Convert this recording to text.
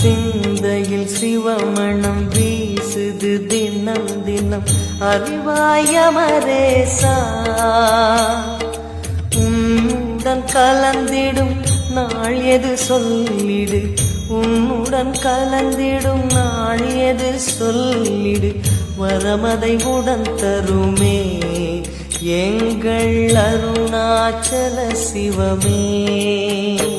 சிந்தையில் சிவமணம் வீசுது தினம் தினம் அறிவாயமரேசா உன்னுடன் கலந்திடும் நாள் எது சொல்லிடு உன்னுடன் கலந்திடும் நாள் எது சொல்லிடு வரமதை உடன் தருமே எங்கள் அருணாச்சல சிவமே.